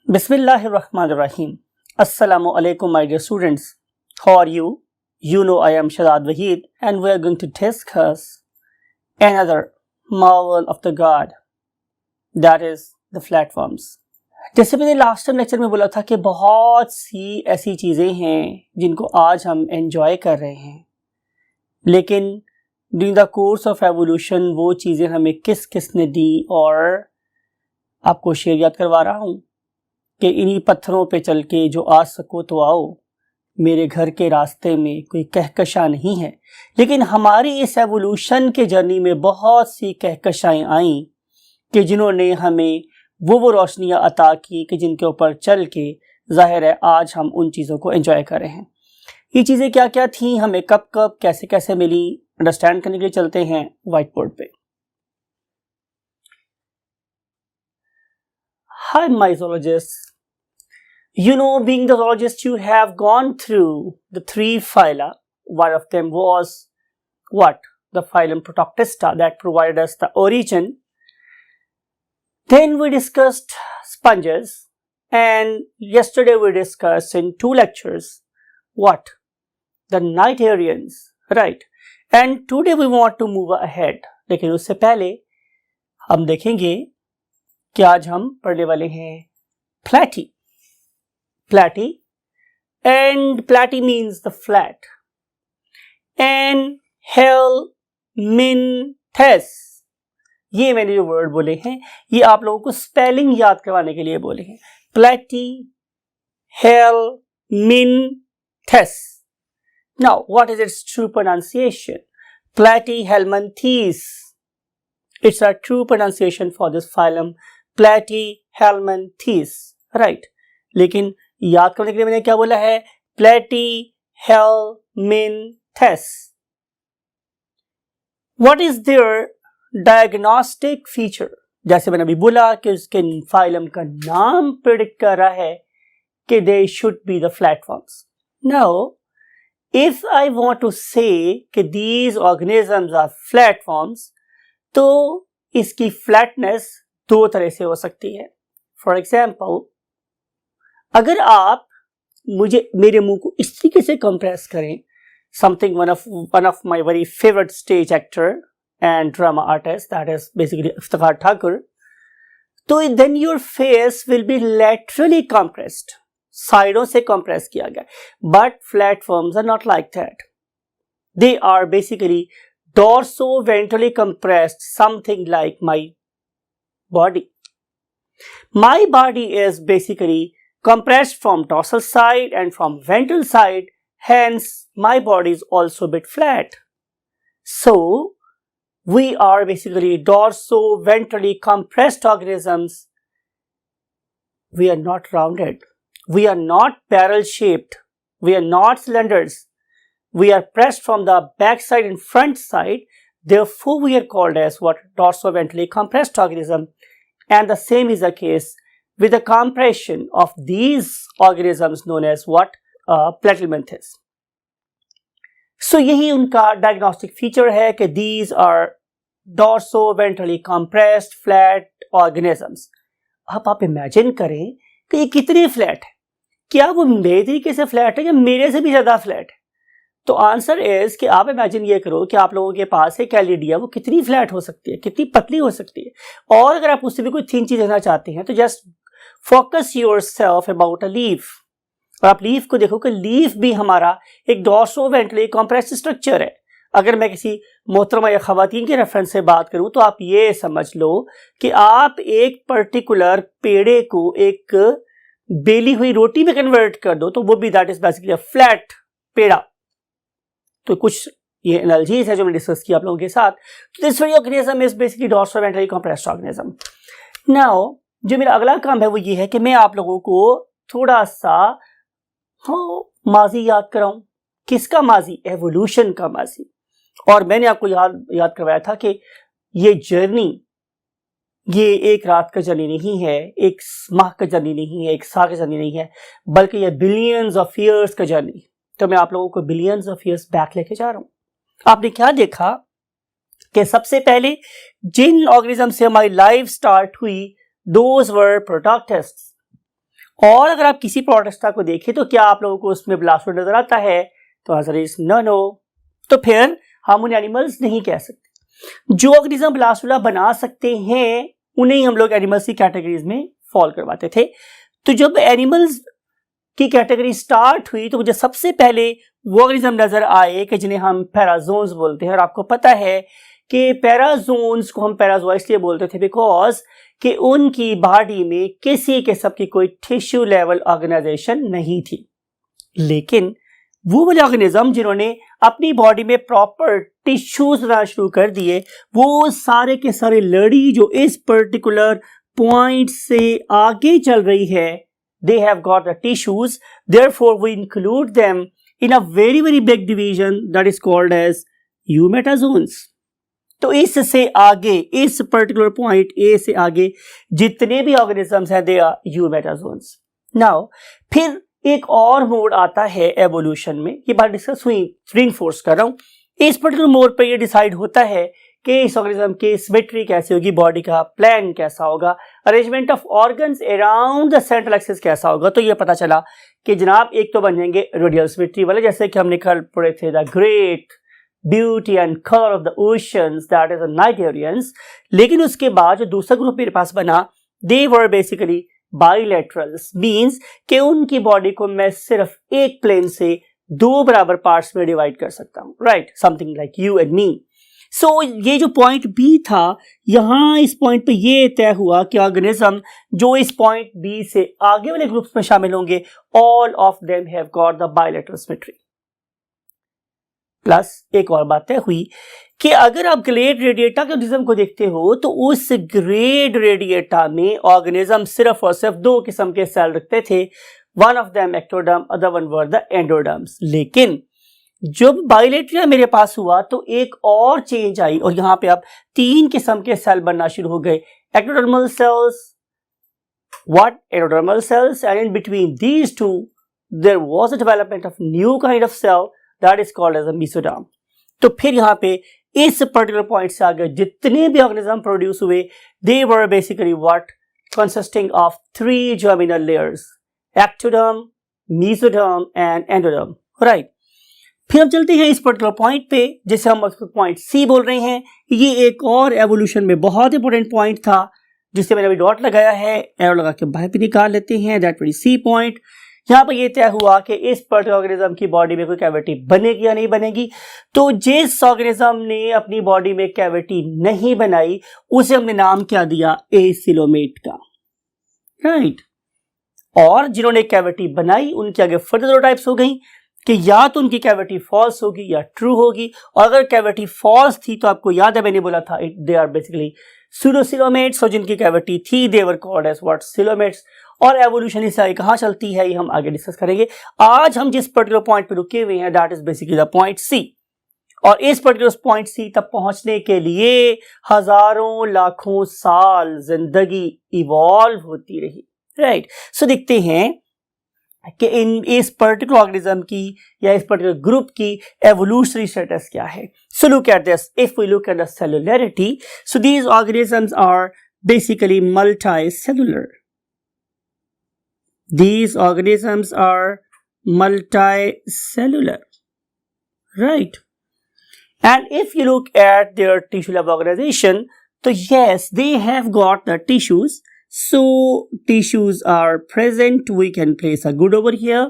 Bismillahirrahmanirrahim. Assalamu alaikum, my dear students. How are you? You know I am Shadad Wahid and we are going to discuss another marvel of the God, that is the flatworms. जैसे मैंने last time lecture में बोला था कि बहुत सी ऐसी चीज़ें हैं जिनको आज हम एंजॉय कर रहे हैं, लेकिन during the course of evolution वो चीज़ें हमें किस किस ने दी, और आपको शेर याद करवा रहा हूँ कि इन्हीं पत्थरों पे चल के जो आ सको तो आओ, मेरे घर के रास्ते में कोई कहकशा नहीं है। लेकिन हमारी इस एवोल्यूशन के जर्नी में बहुत सी कहकशाएं आईं कि जिन्होंने हमें वो रोशनियाँ अता की कि जिनके ऊपर चल के जाहिर है आज हम उन चीज़ों को एंजॉय कर रहे हैं। ये चीज़ें क्या क्या थी, हमें कब कब कैसे कैसे मिली, अंडरस्टैंड करने के लिए चलते हैं व्हाइट बोर्ड पे। Hi my zoologists. You know, being the zoologist, you have gone through the three phyla. One of them was what? The phylum Protoctista that provided us the origin. Then we discussed sponges, and yesterday we discussed in 2 lectures what? The Cnidarians, right? And today we want to move ahead. लेकिन उससे पहले हम देखेंगे कि आज हम पढ़ने वाले हैं Platy. Platy, and Platy means the flat. And helminthes, ये मैंने जो वर्ड बोले हैं ये आप लोगों को स्पेलिंग याद करवाने के लिए बोले हैं। Platyhelminthes. Now, what is its true pronunciation? Platyhelminthes. It's a true pronunciation for this phylum, Platyhelminthes, right? लेकिन याद करने के लिए मैंने क्या बोला है? Platyhelminthes. What is their diagnostic feature? जैसे मैंने अभी बोला कि उसके फाइलम का नाम प्रेडिक्ट कर रहा है कि they should be the flatworms. Now, if I want to say कि these organisms are flatworms, तो इसकी फ्लैटनेस 2 तरह से हो सकती है। फॉर एग्जाम्पल, अगर आप मेरे मुंह को इस तरीके से कंप्रेस करें, something one of my very favourite stage actor and drama artist, that is basically Iftikhar Thakur, तो then your face will be laterally compressed, साइडों से कंप्रेस किया गया। But flatworms are not like that, they are basically dorso-ventrally compressed, something like my body. My body is basically compressed from dorsal side and from ventral side, hence my body is also a bit flat. So, we are basically dorso-ventrally compressed organisms. We are not rounded. We are not barrel-shaped. We are not cylinders. We are pressed from the back side and front side, therefore we are called as what? Dorso-ventrally compressed organism. And the same is the case with the compression of these organisms known as what? Platyhelminthes. So यही उनका diagnostic feature है कि these are dorso-ventrally compressed flat organisms. अब आप imagine करें कि ये कितनी flat है, क्या वो मेरे तरीके से flat है या मेरे से भी ज़्यादा flat है? तो आंसर इज कि आप इमेजिन ये करो कि आप लोगों के पास एक कैलिडिया, वो कितनी फ्लैट हो सकती है, कितनी पतली हो सकती है, और अगर आप उससे भी कोई थिन चीज लेना चाहते हैं तो just focus yourself about a leaf, और आप लीफ को देखो कि लीफ भी हमारा एक डॉर्सो-वेंट्रली कंप्रेस्ड स्ट्रक्चर है। अगर मैं किसी मोहतरमा या खवातीन के रेफरेंस से बात करूं तो आप ये समझ लो कि आप एक पर्टिकुलर पेड़े को एक बेली हुई रोटी में कन्वर्ट कर दो तो वो भी that is basically a flat peda. तो कुछ ये एनालॉजीज है जो मैंने डिस्कस किया आप लोगों के साथ। This very organism is basically dorso-ventrally compressed organism. Now जो मेरा अगला काम है वो ये है कि मैं आप लोगों को थोड़ा सा माजी याद कराऊं। किसका माजी? एवोल्यूशन का माजी। और मैंने आपको याद करवाया था कि ये जर्नी, ये एक रात का जर्नी नहीं है, एक माह का जर्नी नहीं है, एक साल का जर्नी नहीं है, बल्कि ये बिलियंस ऑफ ईयर्स का जर्नी। तो मैं आप लोगों को बिलियंस ऑफ ईयर्स बैक लेके जा रहा हूं। आपने क्या देखा कि सबसे पहले जिन ऑर्गेनिज्म से हमारी लाइफ स्टार्ट हुई, दोज वर प्रोटॉक्टिस्ट्स। और अगर आप किसी प्रोटिस्टा को देखें तो क्या आप लोगों को उसमें ब्लास्टोड नजर आता है? तो आंसर इज नो। तो फिर हम उन्हें एनिमल्स नहीं कह सकते। जो ऑर्गेनिज्म ब्लास्टोडा बना सकते हैं उन्हें हम लोग एनिमल्स की कैटेगरीज में फॉल करवाते थे। तो जब एनिमल्स की कैटेगरी स्टार्ट हुई तो मुझे सबसे पहले वो ऑर्गेनिज्म नजर आए कि जिन्हें हम पैराजोन्स बोलते हैं। और आपको पता है कि पैराजोन्स को हम पैराजोआ इसलिए बोलते थे बिकॉज कि उनकी बॉडी में किसी किस्म की कोई टिश्यू लेवल ऑर्गेनाइजेशन नहीं थी। लेकिन वो वाले ऑर्गेनिज्म जिन्होंने अपनी बॉडी में प्रॉपर टिश्यूज बनाना शुरू कर दिए, वो सारे के सारे लड़ी जो इस पर्टिकुलर पॉइंट से आगे चल रही है, they have got the tissues, therefore we include them in a very very big division that is called as eumetazoans. तो इससे आगे, इस पर्टिकुलर पॉइंट ए से आगे जितने भी ऑर्गेनिजम्स हैं दे आर यूमेटाजोन्स। नाउ फिर एक और मोड आता है एवोल्यूशन में, ये बात डिस्कस हुई, रिइंफोर्स कर रहा हूं। इस पर्टिकुलर मोड पे ये डिसाइड होता है कि इस ऑर्गेनिज्म की सिमेट्री कैसे होगी, बॉडी का प्लान कैसा होगा, arrangement of organs around the central axis कैसा होगा। तो ये पता चला कि जनाब एक तो बन जाएंगे रेडियल सिमेट्री वाले, जैसे कि हमने कल पढ़े थे the great beauty and colour of the oceans that is the cnidarians. लेकिन उसके बाद जो दूसरा ग्रुप मेरे पास बना, दे वर बेसिकली बाइलेटरल्स, मींस कि उनकी बॉडी को मैं सिर्फ एक प्लेन से दो बराबर पार्ट्स में डिवाइड कर सकता हूं, right, something like you and me. So ये जो पॉइंट बी था, यहां इस पॉइंट पे ये तय हुआ कि ऑर्गेनिज्म जो इस पॉइंट बी से आगे वाले ग्रुप्स में शामिल होंगे, all of them have got the bilateral symmetry. Plus एक और बात तय हुई कि अगर आप ग्रेड रेडिएटा के ऑर्गेनिज्म को देखते हो तो उस ग्रेड रेडिएटा में ऑर्गेनिज्म सिर्फ और सिर्फ दो किस्म के सेल रखते थे, one of them ectoderm, other one were the endoderms. लेकिन जब बाइलेटरिया मेरे पास हुआ तो एक और चेंज आई और यहां पे अब तीन किस्म के सेल बनना शुरू हो गए, ectodermal cells, what endodermal cells, and in between these two there was a development of new kind of cell that is called as a mesoderm. तो फिर यहां पे इस पर्टिकुलर पॉइंट से आगे जितने भी ऑर्गेनिज्म प्रोड्यूस हुए, they were basically what consisting of three germinal layers, ectoderm, mesoderm and endoderm, right. फिर हम चलते हैं इस पर्टिकुलर पॉइंट पे जिसे हम पॉइंट सी बोल रहे हैं। ये एक और एवोल्यूशन में बहुत इंपॉर्टेंट पॉइंट था जिससे मैंने अभी डॉट लगाया है, एरो लगा के बाहर भी निकाल लेते हैं, दैट वेरी सी पॉइंट। यहाँ पर यह तय हुआ कि इस पर्टिकुलर ऑर्गेनिज्म की बॉडी में कोई कैविटी बनेगी या नहीं बनेगी। तो जिस ऑर्गेनिज्म ने अपनी बॉडी में कैविटी नहीं बनाई उसे हमने नाम क्या दिया, एसिलोमेट का, राइट। और जिन्होंने कैविटी बनाई उनके आगे फर्दर दो टाइप्स हो गई कि या तो उनकी कैविटी फॉल्स होगी या ट्रू होगी। और अगर कैविटी फॉल्स थी तो आपको याद है मैंने बोला था दे आर बेसिकली सूडोसिलोमेट्स, और जिनकी कैविटी थी they were called as what, coelomates. और एवोल्यूशन इससे आगे कहां चलती है ये हम आगे डिस्कस करेंगे। आज हम जिस पर्टिकुलर पॉइंट पे रुके हुए हैं that is basically the point C. और इस पर्टिकुलर पॉइंट सी तक पहुंचने के लिए हजारों लाखों साल जिंदगी इवॉल्व होती रही, राइट। सो देखते हैं कि इस पर्टिकुलर ऑर्गेनिज्म की या इस पर्टिकुलर ग्रुप की एवोल्यूशनरी स्टेटस क्या है। So look at this, if we look at the cellularity, so these organisms are basically multicellular. These organisms are multicellular, right? And if you look at their tissue level organization, so yes, they have got the tissues. So tissues are present. We can place a good over here.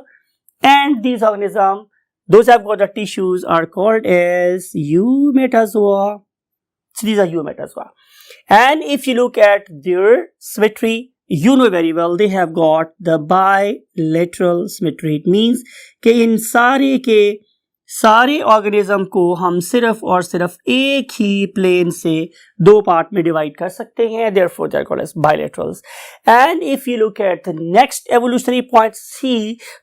And these organisms, those have got the tissues are called as eumetazoa. So these are eumetazoa. And if you look at their symmetry, you know very well they have got the bilateral symmetry. It means कि इन सारे के सारे organism को हम सिर्फ और सिर्फ एक ही प्लेन से दो पार्ट में डिवाइड कर सकते हैं, therefore they are called as bilaterals. And if you look at the next evolutionary point C,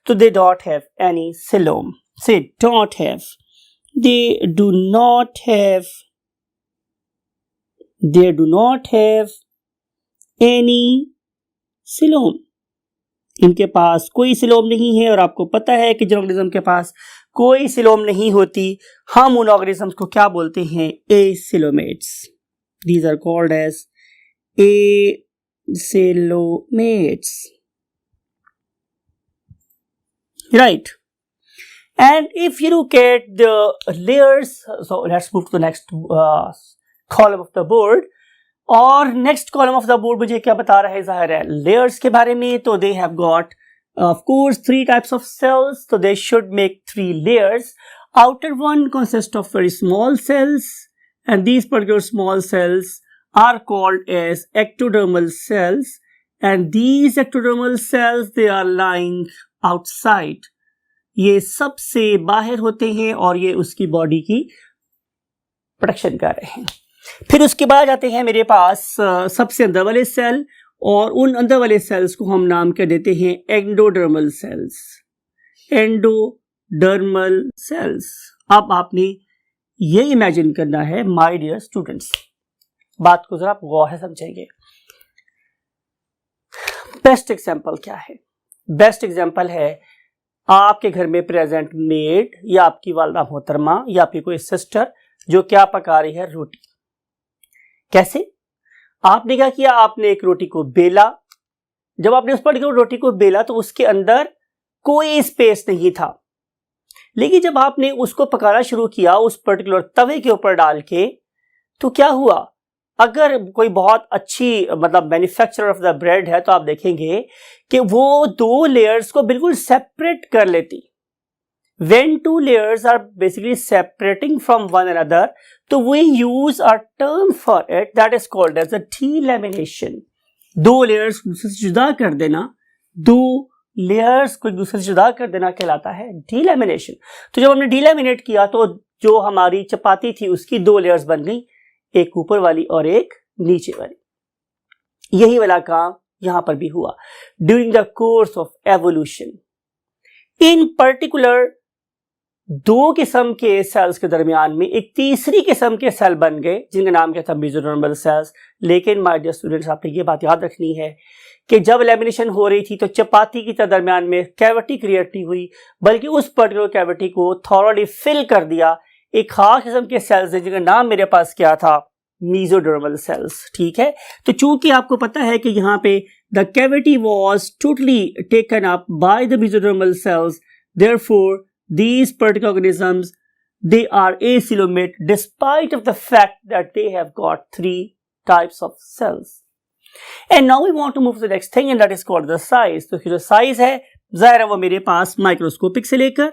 so they don't have any coelom. Say don't have. They do not have any coelom. इनके पास कोई coelom नहीं है। और आपको पता है कि जिन organism के पास कोई सिलोम नहीं होती हम उन ऑर्गेनिजम्स को क्या बोलते हैं, acoelomates. These are called as acoelomates. right? And if you look at the layers, so let's move to the next column of the board. और next column of the board मुझे क्या बता रहा है, ज़ाहिर है layers के बारे में. तो they have got of course 3 types of cells, so they should make 3 layers. Outer one consists of very small cells, and these particular small cells are called as ectodermal cells, and these ectodermal cells they are lying outside. ये सबसे बाहर होते हैं और ये उसकी body की protection कर रहे हैं. फिर उसके बाद आते हैं मेरे पास सबसे अंदर वाले सेल, और उन अंदर वाले सेल्स को हम नाम कर देते हैं एंडोडर्मल सेल्स. Endodermal cells. अब आपने ये इमेजिन करना है माय डियर स्टूडेंट्स, बात को जरा आप गौर से समझेंगे. बेस्ट एग्जांपल क्या है? बेस्ट एग्जांपल है आपके घर में प्रेजेंट मेड या आपकी वालदा मोहतरमा या आपकी कोई सिस्टर जो क्या पका रही है, रोटी. कैसे? आपने क्या किया, आपने एक रोटी को बेला. जब आपने उस पर्टिकुलर रोटी को बेला तो उसके अंदर कोई स्पेस नहीं था, लेकिन जब आपने उसको पकाना शुरू किया उस पर्टिकुलर तवे के ऊपर डाल के, तो क्या हुआ, अगर कोई बहुत अच्छी मतलब मैन्युफैक्चरर ऑफ द ब्रेड है तो आप देखेंगे कि वो 2 लेयर्स को बिल्कुल सेपरेट कर लेती. When 2 layers are basically separating from one another, तो we use a term for it that is called as a delemination. 2 layers दूसरे से जुदा कर देना, 2 layers को दूसरे से जुदा कर देना कहलाता है delemination. तो जब हमने delaminate किया तो जो हमारी चपाती थी उसकी 2 layers बन गई, एक ऊपर वाली और एक नीचे वाली. यही वाला काम यहां पर भी हुआ during the course of evolution. In particular 2 किस्म के सेल्स के दरमियान में एक तीसरी किस्म के सेल बन गए जिनका नाम क्या था, मेसोडर्मल सेल्स. लेकिन माय डियर स्टूडेंट्स, आपने ये बात याद रखनी है कि जब लैमिनेशन हो रही थी तो चपाती की दरमियान में कैविटी क्रिएट नहीं हुई, बल्कि उस पर्टिकुलर कैविटी को थॉरली फिल कर दिया एक खास किस्म के सेल्स जिनका नाम मेरे पास क्या था, मेसोडर्मल सेल्स. ठीक है, तो चूंकि आपको पता है कि यहाँ पे the cavity was totally taken up by the mesodermal cells, therefore these particular organisms they are acoelomate despite of the fact that they have got 3 types of cells. And now we want to move to the next thing, and that is called the size. तो जो size है ज़ाहिर है वो मेरे पास microscopic से लेकर,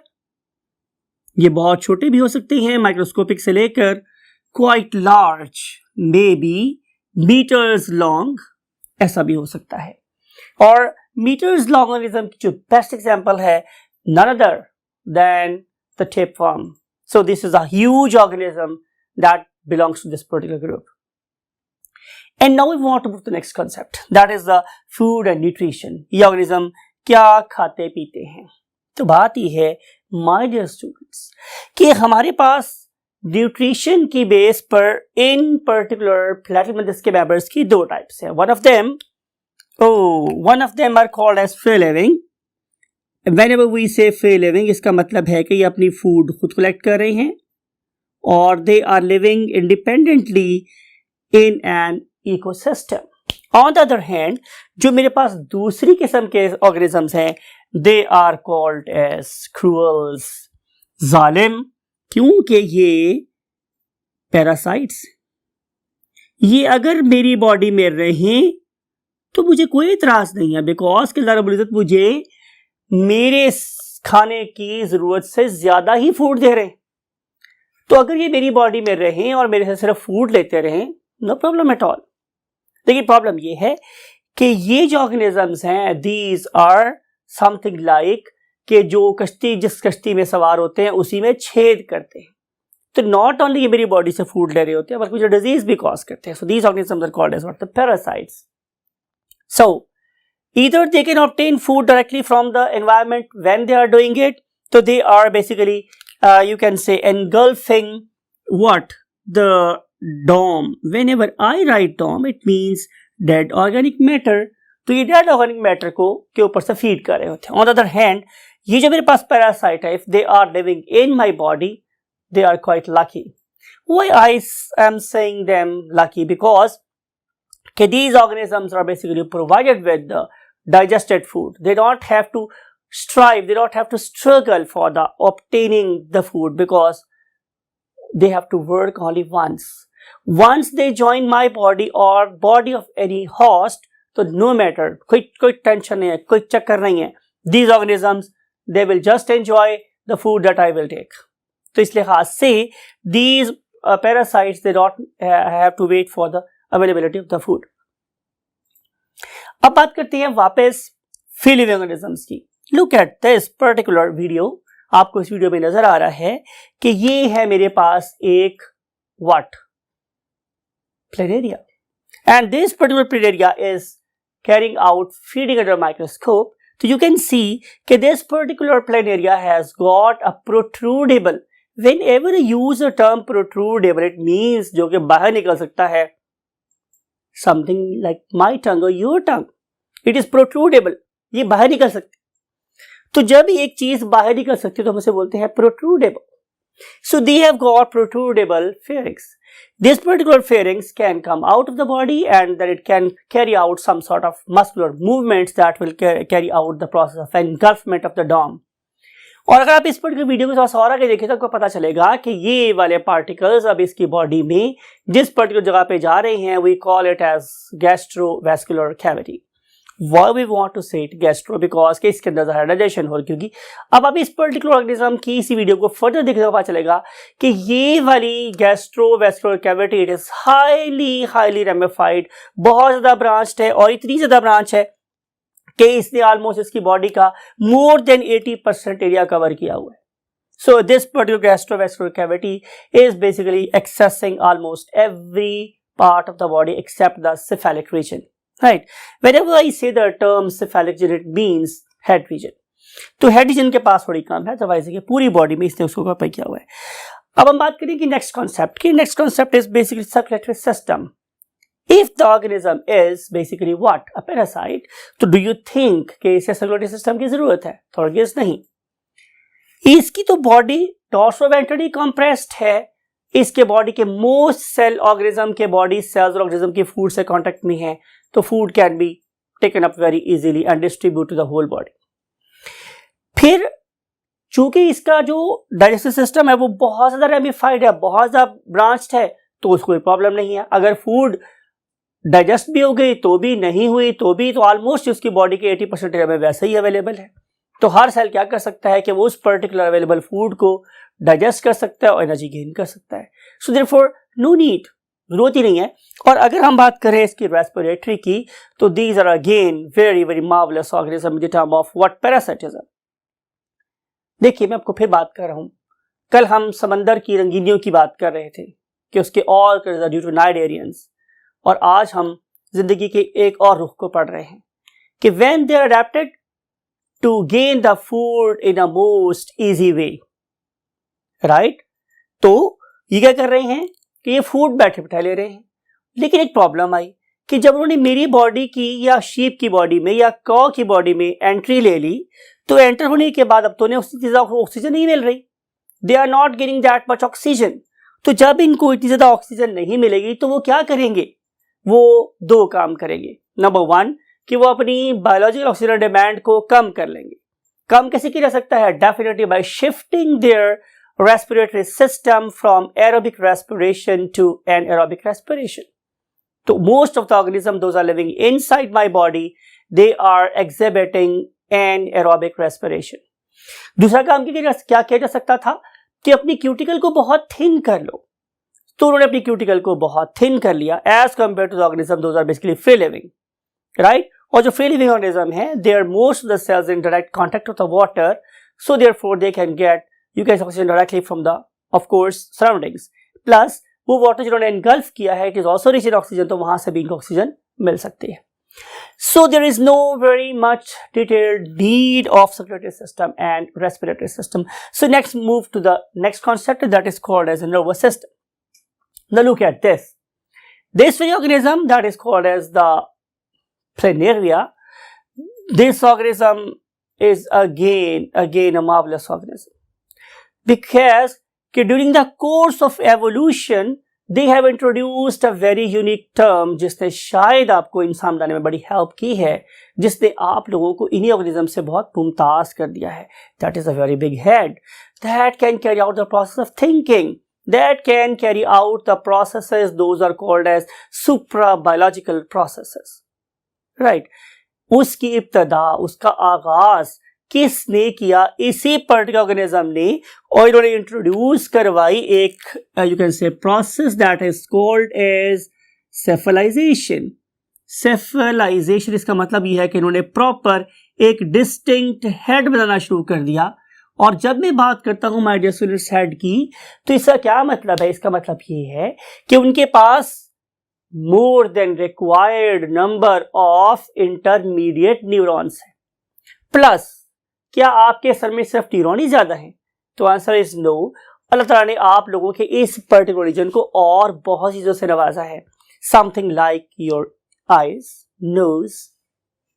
ये बहुत छोटे भी हो सकते हैं, माइक्रोस्कोपिक से लेकर quite large, maybe meters long, ऐसा भी हो सकता है. और मीटर्स लॉन्ग ऑर्गेनिज्म की जो बेस्ट एग्जांपल है none other than the tapeworm. So this is a huge organism that belongs to this particular group. And now we want to move to the next concept, that is the food and nutrition. ये organism क्या खाते पीते हैं? तो बात ये है my dear students कि हमारे पास न्यूट्रिशन की बेस पर इन पर्टिकुलर प्लैटिहेल्मिंथेस के मेंबर्स की 2 टाइप्स हैं. one of them are called as free living. Whenever we say free living, इसका मतलब है कि ये अपनी फूड खुद कलेक्ट कर रहे हैं और they are living independently in an ecosystem. On the other hand, जो मेरे पास दूसरी किस्म के organisms हैं, they are called as cruels, जालिम, क्योंकि ये parasites. ये अगर मेरी बॉडी में रहें तो मुझे कोई इतराज नहीं है, बिकॉज कि अल्लाह रब्बुल इज़्ज़त मुझे मेरे खाने की जरूरत से ज्यादा ही फूड दे रहे हैं. तो अगर ये मेरी बॉडी में रहें और मेरे से सिर्फ फूड लेते रहें, नो प्रॉब्लम एट ऑल. लेकिन प्रॉब्लम ये है कि ये जो ऑर्गेनिजम्स हैं, दीज आर समथिंग लाइक कि जो कश्ती जिस कश्ती में सवार होते हैं उसी में छेद करते हैं. तो नॉट ओनली ये मेरी बॉडी से फूड ले रहे होते हैं बल्कि जो डिजीज भी कॉज करते हैं. So these organisms are called as what, the parasites. So either they can obtain food directly from the environment when they are doing it, so they are basically you can say engulfing what, the dome. Whenever I write dome, it means dead organic matter. तो ये dead organic matter को के ऊपर से feed कर रहे होते हैं. On the other hand, ये जो मेरे पास parasite है, if they are living in my body, they are quite lucky. Why I am saying them lucky? Because these organisms are basically provided with the digested food. They don't have to strive, they don't have to struggle for the obtaining the food, because they have to work only once. Once they join my body or body of any host, तो no matter, कोई tension नहीं है, कोई चक्कर नहीं है, these organisms they will just enjoy the food that I will take. तो इस लिहाज से these parasites they don't have to wait for the availability of the food. अब बात करते हैं वापस free living organisms की. Look at this particular video. आपको इस वीडियो में नजर आ रहा है कि ये है मेरे पास एक what? Planaria. And this particular planaria is carrying out feeding under microscope. So you can see that this particular planaria has got a protrudable. Whenever you use the term protrudable, it means जो कि बाहर निकल सकता है. Something like my tongue or your tongue. It is protrudable. ये बाहर निकल सकती. तो जब एक चीज बाहर निकल सकती है तो हम उसे बोलते हैं protrudable. So they have got protrudable pharynx. This particular pharynx can come out of the body and then it can carry out some sort of muscular movements that will carry out the process of engulfment of the dome. और अगर आप इस particular video को थोड़ा सा और आगे देखें तो आपको पता चलेगा कि ये वाले पार्टिकल्स अब इसकी बॉडी में जिस पर्टिकुलर जगह पे जा रहे हैं we call it as gastrovascular cavity. Why we want to say it gastro? Because के इसके अंदर ज़्यादा डाइजेशन हो, क्योंकि अब आप इस पर्टिकुलर ऑर्गेनिज्म की इसी वीडियो को फर्दर देखने का पता चलेगा कि ये वाली gastrovascular cavity it is highly ramified, बहुत ज़्यादा ब्रांच्ड है और इतनी ज़्यादा ब्रांच है कि इसने ऑलमोस्ट इसकी बॉडी का मोर देन 80% एरिया कवर किया हुआ है. So this particular gastrovascular cavity is basically accessing almost every part of the body except the cephalic region. Right. Whenever I say the term cephalic region, it means head region. तो head region के पास थोड़ी कम है, otherwise कि पूरी body में इसने उसको cover किया हुआ है. अब हम बात करें कि नेक्स्ट कॉन्सेप्ट की. Next concept is basically circulatory system. If the organism is basically what? A parasite. तो do you think कि इसे सर्कुलेटरी सिस्टम की जरूरत है? थोड़ा गेस नहीं. इसकी तो बॉडी डॉर्सोवेंट्रली कंप्रेस्ड है. इसके बॉडी के मोस्ट सेल ऑर्गेनिज्म के बॉडी सेल्स और ऑर्गेनिज्म के फूड से कांटेक्ट में है, तो food can be taken up very easily and distribute to the whole body. फिर चूंकि इसका जो डाइजेस्टिव सिस्टम है वो बहुत ज्यादा रेमिफाइड है, बहुत ज्यादा ब्रांच्ड है, तो उसको कोई प्रॉब्लम नहीं है. अगर फूड डाइजेस्ट भी हो गई तो भी, नहीं हुई तो भी, तो ऑलमोस्ट उसकी बॉडी के 80% एरिया में वैसे ही अवेलेबल है. तो हर सेल क्या कर सकता है कि वो उस पर्टिकुलर अवेलेबल फूड को डाइजेस्ट कर सकता है और एनर्जी गेन कर सकता है. सो देयरफॉर नो नीड, जरूरत ही नहीं है. और अगर हम बात करें इसकी रेस्पिरेटरी की, तो these are again very very marvellous organism in the term of what parasitism. देखिए मैं आपको फिर बात कर रहा हूं, कल हम समंदर की रंगीनियों की बात कर रहे थे कि उसके और ड्यू टू नाइट एरियंस, और आज हम जिंदगी के एक और रुख को पढ़ रहे हैं कि when they are adapted to gain the food in a most easy way. Right. तो ये क्या कर रहे हैं कि ये फूड बैठे बैठे ले रहे हैं, लेकिन एक प्रॉब्लम आई कि जब उन्होंने मेरी बॉडी की या शीप की बॉडी में या कॉ की बॉडी में एंट्री ले ली, तो एंटर होने के बाद अब तो उन्हें उसी चीज़ ऑक्सीजन नहीं मिल रही. They are not getting that much oxygen. तो जब इनको इतनी ज़्यादा ऑक्सीजन नहीं मिलेगी तो वो क्या करेंगे? वो दो काम करेंगे. नंबर वन कि वो अपनी बायोलॉजिकल ऑक्सीजन डिमांड को कम कर लेंगे. कम कैसे किया जा सकता है? Definitely bye shifting their respiratory system from aerobic respiration to anaerobic respiration. So most of the organisms those are living inside my body, they are exhibiting anaerobic respiration. दूसरा काम क्या किया जा सकता था कि अपनी क्यूटिकल को बहुत थिन कर लो. तो उन्होंने अपनी क्यूटिकल को बहुत थिन कर लिया as compare to the organism those are basically free living. Right. और जो फ्री लिविंग ऑर्गेनिज्म है they are most of the cells in direct contact with the water, so therefore they can get you get oxygen directly from the of course surroundings. Plus वो water जिन्होंने engulf किया है it is also rich in oxygen, तो वहां से भी इनको oxygen मिल सकती है. So there is no very much detailed need of circulatory system and respiratory system. So next move to the next concept that is called as a nervous system. Now look at this. This very organism that is called as the planaria. This organism is again a marvelous organism. Because during the course of evolution, they have introduced a very unique term जिसने शायद आपको इंसान बनाने में बड़ी help की है, जिसने आप लोगों को इन्हीं ऑर्गेनिज्म से बहुत मुमताज कर दिया है. That is a very big head that can carry out the process of thinking, that can carry out the processes, those are called as supra-biological processes. Right? उसकी इब्तदा, उसका आगाज किसने किया? इसी पर्टिकुलर ऑर्गेनिज्म ने, और इन्होंने इंट्रोड्यूस करवाई एक you can say process that is called as cephalization. Cephalization इसका मतलब यह है कि इन्होंने प्रॉपर एक डिस्टिंक्ट हेड बनाना शुरू कर दिया. और जब मैं बात करता हूं माय डियर स्टूडेंट्स हेड की, तो इसका क्या मतलब है? इसका मतलब ये है कि उनके पास more than required number of intermediate neurons है. प्लस क्या आपके सर में सिर्फ न्यूरॉन ही ज्यादा है? तो आंसर इज नो. अल्लाह ताला ने आप लोगों के इस पर्टिकुलर रीजन को और बहुत चीजों से नवाजा है. Something like your eyes, nose,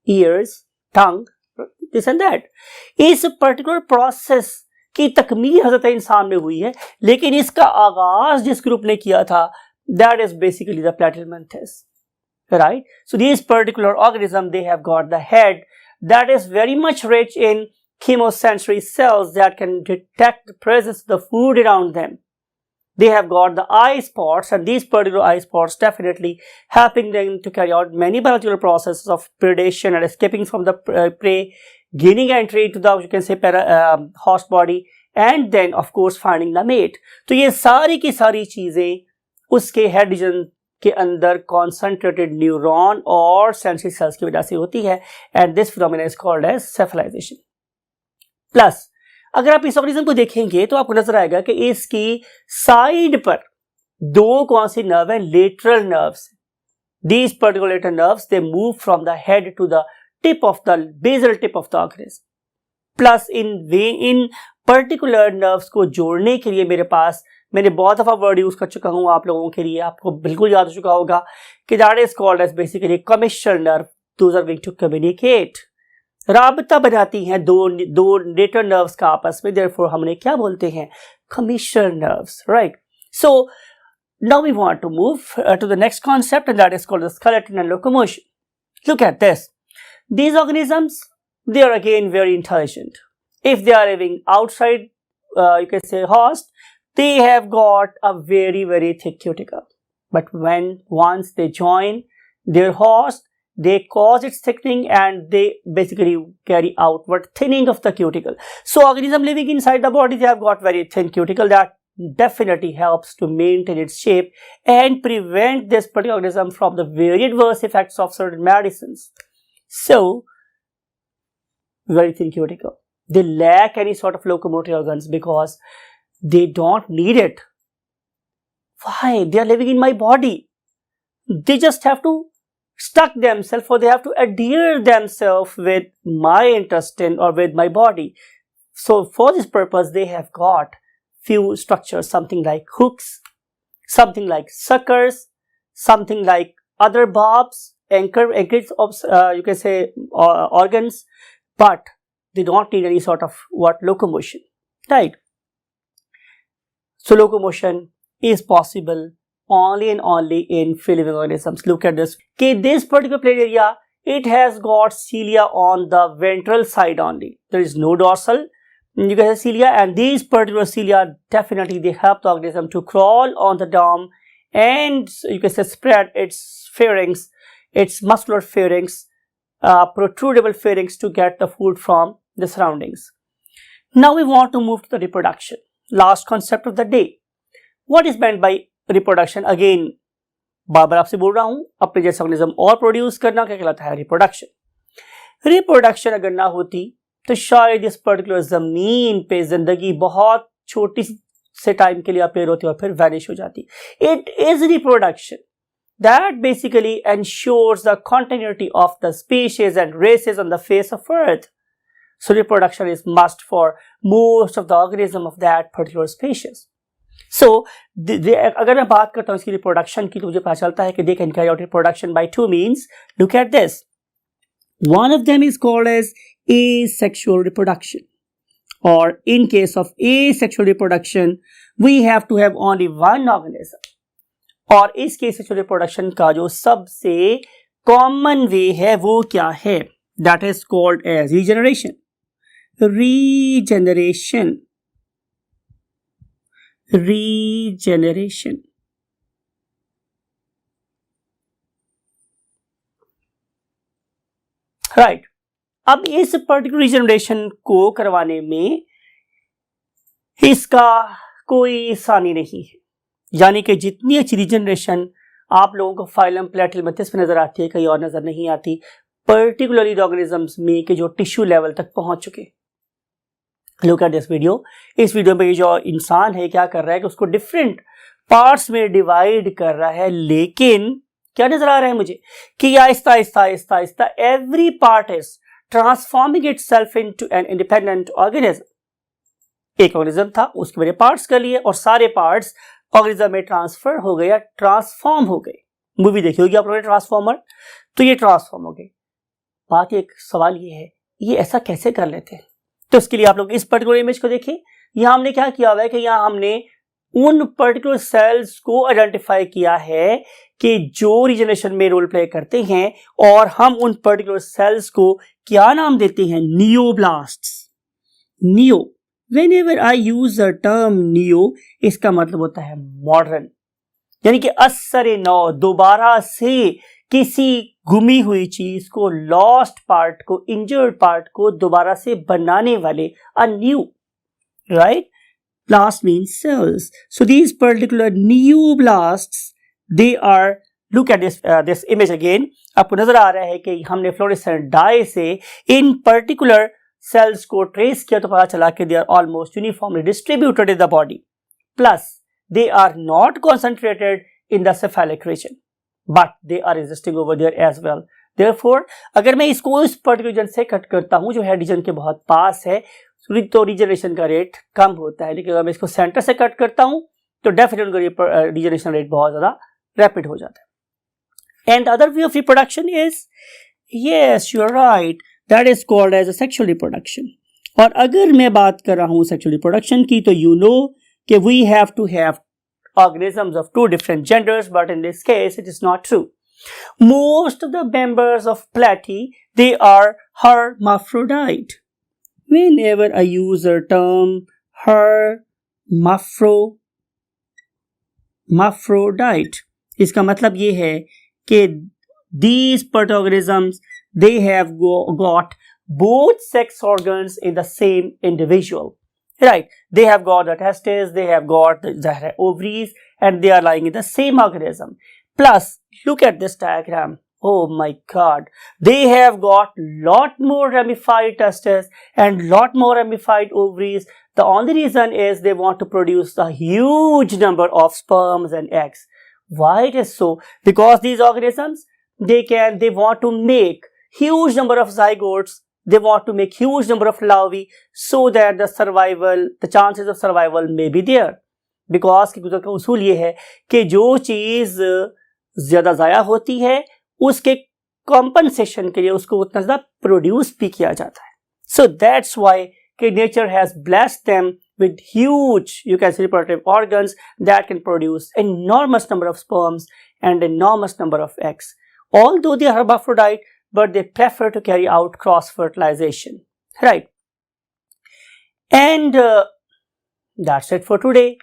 ears, tongue, this and that. इस पर्टिकुलर प्रोसेस की तकमील हजरत इंसान में हुई है, लेकिन इसका आगाज जिस ग्रुप ने किया था, that is basically the platyhelminthes. Right? So this particular organism, they have got the head that is very much rich in chemosensory cells that can detect the presence of the food around them. They have got the eye spots, and these particular eye spots definitely helping them to carry out many biological processes of predation and escaping from the prey, gaining entry to the, you can say, host body, and then of course finding the mate. तो ये सारी की सारी चीजें उसके head region के अंदर concentrated neuron और सेंसरी सेल्स की वजह से होती है. And this phenomena is called as cephalization. Plus अगर आप इस ऑर्गेनिज्म को देखेंगे तो आपको नजर आएगा कि इसकी साइड पर दो कौन सी नर्व है? Lateral nerves. These particular lateral nerves, they move from the head to the tip of the basal tip of the organism. Plus इन पर्टिकुलर नर्व्स को जोड़ने के लिए मेरे पास, मैंने बहुत दफा वर्ड यूज कर चुका हूं आप लोगों के लिए, आपको बिल्कुल याद हो चुका होगा कि that is called as basically commissural nerve. Those are going to communicate, राबता बनाती हैं दो लेटर नर्व्स का आपस में. देयरफॉर हमने क्या बोलते हैं? Commissural nerves. Right? So now we want to move to the next concept, and that is called the skeleton and locomotion. Look at this. These organisms, they are again very intelligent. If they are living outside, you can say host, they have got a very, very thick cuticle. But once they join their host, they cause its thickening, and they basically carry outward thinning of the cuticle. So organism living inside the body, they have got very thin cuticle that definitely helps to maintain its shape and prevent this particular organism from the very adverse effects of certain medicines. So, very thin cuticle. They lack any sort of locomotor organs because they don't need it. Why? They are living in my body. They just have to stuck themselves, or they have to adhere themselves with my intestine or with my body. So for this purpose, they have got few structures, something like hooks, something like suckers, something like other barbs, anchors of you can say organs, but they don't need any sort of locomotion, right? So locomotion is possible only and only in free living organisms. Look at this. Okay, this particular plate area, it has got cilia on the ventral side only. There is no dorsal. You can say cilia, and these particular cilia definitely they help the organism to crawl on the dome, and you can say spread its pharynx, its muscular pharynx, protrudable pharynx to get the food from the surroundings. Now we want to move to the reproduction. Last concept of the day. What is meant by reproduction? Again, बार-बार आपसे बोल रहा हूं, अपने जैसा organism और produce करना क्या कहलाता है? रिप्रोडक्शन. रिप्रोडक्शन अगर ना होती तो शायद इस पर्टिकुलर जमीन पे जिंदगी बहुत छोटी से टाइम के लिए अपेयर होती और फिर वैनिश हो जाती. It is reproduction that basically ensures the continuity of the species and races on the face of earth. So reproduction is must for most of the organism of that particular species. So अगर मैं बात करता हूँ इसकी reproduction की, तो मुझे पता चलता है कि they can carry out reproduction by two means. Look at this. One of them is called as asexual reproduction, or in case of asexual reproduction, we have to have only one organism. और इसके sexual reproduction का जो सबसे common वे है वो क्या है? That is called as regeneration. Regeneration. Regeneration. Right. अब इस पर्टिकुलर रीजनरेशन को करवाने में इसका कोई आसानी नहीं है, यानी कि जितनी अच्छी रीजनरेशन आप लोगों को फाइलम प्लैटिहेल्मिंथेस में नजर आती है, कहीं और नजर नहीं आती, पर्टिकुलरली ऑर्गेनिजम्स में के जो टिश्यू लेवल तक पहुंच चुके. Look at this video. इस वीडियो में जो इंसान है क्या कर रहा है कि उसको डिफरेंट पार्ट्स में डिवाइड कर रहा है, लेकिन क्या नजर आ रहा है मुझे कि Aahista Aahista Aahista Aahista every part is transforming itself into an independent organism. एक ऑर्गेनिज्म था, उसके बड़े पार्ट्स कर लिए और सारे पार्ट्स ऑर्गेनिज्म में ट्रांसफर हो गए या ट्रांसफॉर्म हो गए. मूवी देखी होगी आप लोगों ने ट्रांसफॉर्मर, तो ये ट्रांसफॉर्म हो गए. बात एक सवाल ये है, ये ऐसा कैसे कर लेते हैं? तो इसके लिए आप लोग इस पर्टिकुलर इमेज को देखिए. यहां हमने क्या किया हुआ है कि यहां हमने उन पर्टिकुलर सेल्स को आइडेंटिफाई किया है कि जो रीजनरेशन में रोल प्ले करते हैं, और हम उन पर्टिकुलर सेल्स को क्या नाम देते हैं? नियोब्लास्ट्स. Neo. Whenever I use the term neo, इसका मतलब होता है मॉडर्न, यानी कि असरे नौ, दोबारा से किसी गुमी हुई चीज को, लॉस्ट पार्ट को, इंजर्ड पार्ट को दोबारा से बनाने वाले, a new. Right. Blast means cells. So these particular neoblasts, they are, look at this image again. आपको नजर आ रहा है कि हमने फ्लोरेसेंट डाई से इन पर्टिकुलर सेल्स को ट्रेस किया तो पता चला कि they are almost uniformly distributed in the body, plus they are not concentrated in the cephalic region, but they are existing over there as well. Therefore अगर मैं इसको इस पर्टिकुलर रीजन से कट करता हूं जो हेड रीजन के बहुत पास है, तो रीजनरेशन का रेट कम होता है. लेकिन अगर मैं इसको सेंटर से कट करता हूं तो डेफिनेटली रीजनरेशन रेट बहुत ज्यादा रैपिड हो जाता है. And other way of reproduction is, yes you are right, that is called as a sexual reproduction. और अगर मैं बात कर रहा हूं सेक्सुअल रिप्रोडक्शन की, तो यू नो कि we have to have organisms of two different genders, but in this case it is not true. Most of the members of Platy, they are hermaphrodite. Whenever I use the term hermaphrodite, इसका मतलब ये है कि these organisms, they have got both sex organs in the same individual. Right, they have got the testes, they have got the ovaries, and they are lying in the same organism. Plus, look at this diagram. Oh my God, they have got lot more ramified testes and lot more ramified ovaries. The only reason is they want to produce a huge number of sperms and eggs. Why it is so? Because these organisms, they want to make huge number of zygotes. They want to make huge number of larvae so that the chances of survival may be there. Because की गुजर का उसूल ये है कि जो चीज ज्यादा जाया होती है उसके कॉम्पनसेशन के लिए उसको उतना ज्यादा प्रोड्यूस भी किया जाता है. So that's why nature has blessed them with huge, you can say, reproductive organs that can produce enormous number of sperms and enormous number of eggs. Although they are hermaphrodite, but they prefer to carry out cross-fertilization, right? And that's it for today.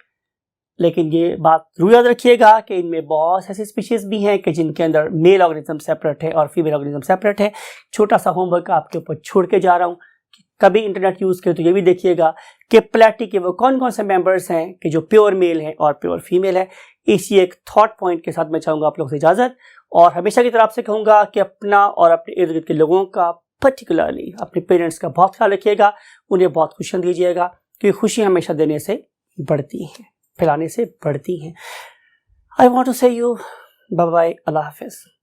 लेकिन ये बात जरूर याद रखिएगा कि इनमें बहुत ऐसी स्पीशीज भी हैं कि जिनके अंदर मेल ऑर्गेनिज्म सेपरेट है और फीमेल ऑर्गेनिज्म सेपरेट है. छोटा सा होमवर्क आपके ऊपर छोड़ के जा रहा हूँ कि कभी इंटरनेट यूज करें तो ये भी देखिएगा कि प्लेटी के वो कौन कौन से मेंबर्स हैं कि जो प्योर मेल हैं और प्योर फीमेल है. इसी एक थॉट पॉइंट के साथ मैं चाहूँगा आप लोगों से इजाजत, और हमेशा की तरह आपसे कहूँगा कि अपना और अपने इर्द गिर्द के लोगों का, पर्टिकुलरली अपने पेरेंट्स का बहुत ख्याल रखिएगा, उन्हें बहुत खुशियाँ दीजिएगा, क्योंकि खुशी हमेशा देने से बढ़ती हैं, फैलाने से बढ़ती हैं. आई वॉन्ट टू से यू बाय बाय, अल्लाह हाफिज़.